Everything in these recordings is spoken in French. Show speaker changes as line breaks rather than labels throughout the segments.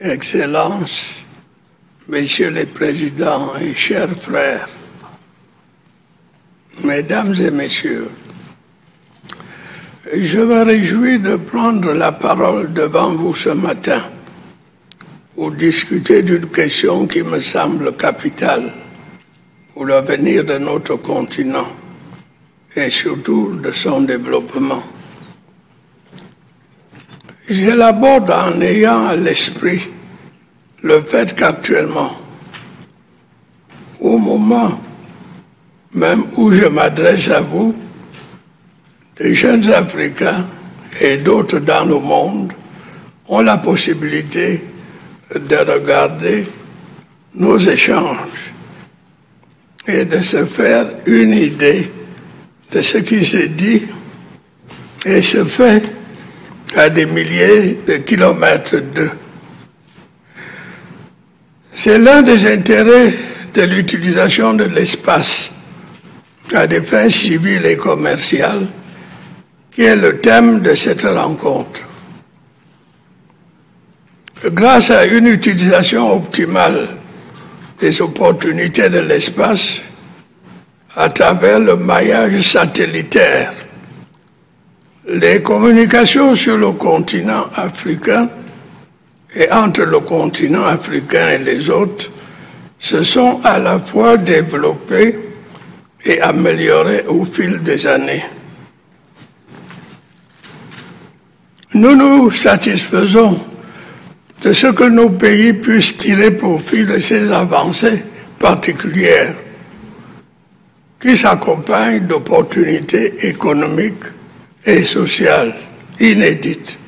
Excellences, Messieurs les Présidents et chers frères, Mesdames et Messieurs, je me réjouis de prendre la parole devant vous ce matin pour discuter d'une question qui me semble capitale pour l'avenir de notre continent et surtout de son développement. Je l'aborde en ayant à l'esprit le fait qu'actuellement, au moment même où je m'adresse à vous, des jeunes Africains et d'autres dans le monde ont la possibilité de regarder nos échanges et de se faire une idée de ce qui se dit et se fait à des milliers de kilomètres d'eux. C'est l'un des intérêts de l'utilisation de l'espace à des fins civiles et commerciales qui est le thème de cette rencontre. Grâce à une utilisation optimale des opportunités de l'espace à travers le maillage satellitaire, les communications sur le continent africain et entre le continent africain et les autres se sont à la fois développées et améliorées au fil des années. Nous nous satisfaisons de ce que nos pays puissent tirer profit de ces avancées particulières qui s'accompagnent d'opportunités économiques et sociales inédites.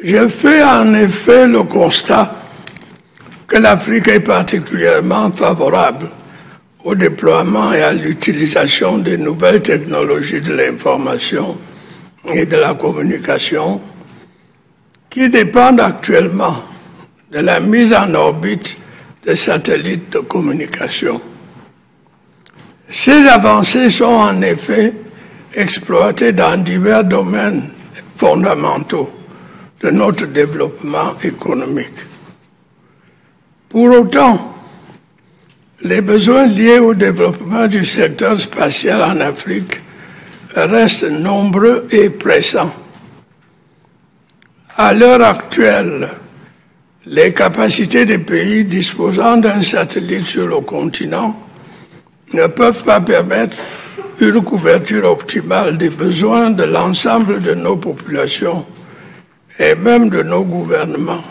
Je fais en effet le constat que l'Afrique est particulièrement favorable au déploiement et à l'utilisation des nouvelles technologies de l'information et de la communication qui dépendent actuellement de la mise en orbite des satellites de communication. Ces avancées sont en effet exploitées dans divers domaines fondamentaux de notre développement économique. Pour autant, les besoins liés au développement du secteur spatial en Afrique restent nombreux et pressants. À l'heure actuelle, les capacités des pays disposant d'un satellite sur le continent ne peuvent pas permettre une couverture optimale des besoins de l'ensemble de nos populations et même de nos gouvernements.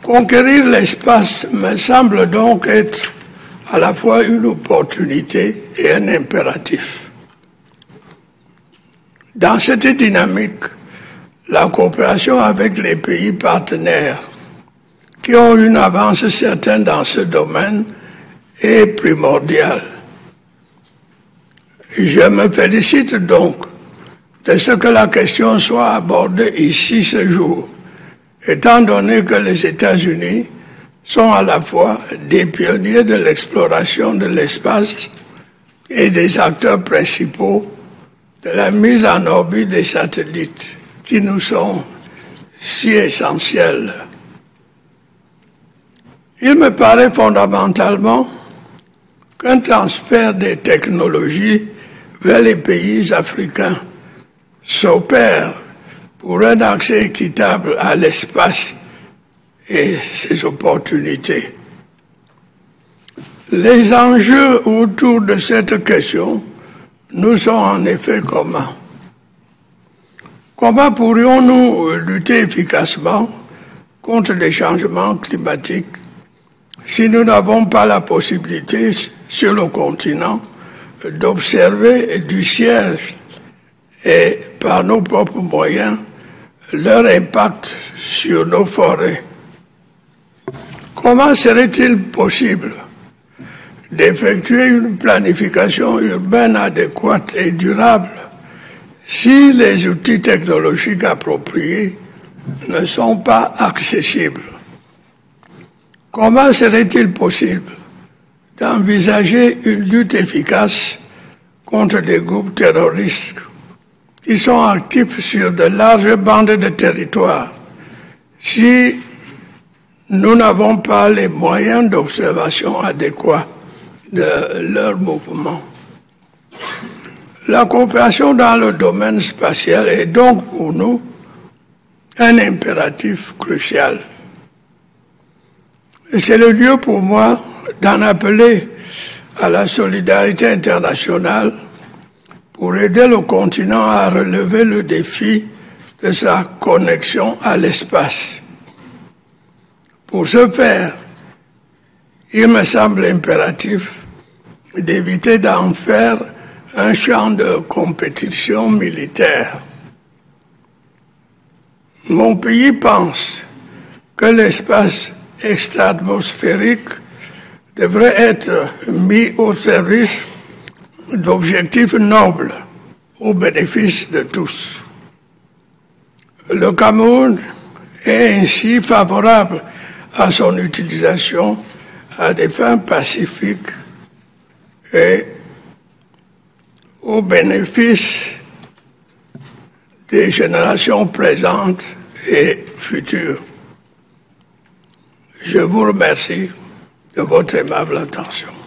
Conquérir l'espace me semble donc être à la fois une opportunité et un impératif. Dans cette dynamique, la coopération avec les pays partenaires qui ont une avance certaine dans ce domaine est primordiale. Je me félicite donc de ce que la question soit abordée ici ce jour, étant donné que les États-Unis sont à la fois des pionniers de l'exploration de l'espace et des acteurs principaux de la mise en orbite des satellites qui nous sont si essentiels. Il me paraît fondamentalement qu'un transfert des technologies vers les pays africains s'opère pour un accès équitable à l'espace et ses opportunités. Les enjeux autour de cette question nous sont en effet communs. Comment pourrions-nous lutter efficacement contre les changements climatiques si nous n'avons pas la possibilité sur le continent d'observer du ciel et par nos propres moyens leur impact sur nos forêts? Comment serait-il possible d'effectuer une planification urbaine adéquate et durable si les outils technologiques appropriés ne sont pas accessibles? Comment serait-il possible d'envisager une lutte efficace contre des groupes terroristes Ils sont actifs sur de larges bandes de territoire. Si nous n'avons pas les moyens d'observation adéquats de leurs mouvements, la coopération dans le domaine spatial est donc pour nous un impératif crucial. C'est le lieu pour moi d'en appeler à la solidarité internationale pour aider le continent à relever le défi de sa connexion à l'espace. Pour ce faire, il me semble impératif d'éviter d'en faire un champ de compétition militaire. Mon pays pense que l'espace extra-atmosphérique devrait être mis au service d'objectifs nobles au bénéfice de tous. Le Cameroun est ainsi favorable à son utilisation à des fins pacifiques et au bénéfice des générations présentes et futures. Je vous remercie de votre aimable attention.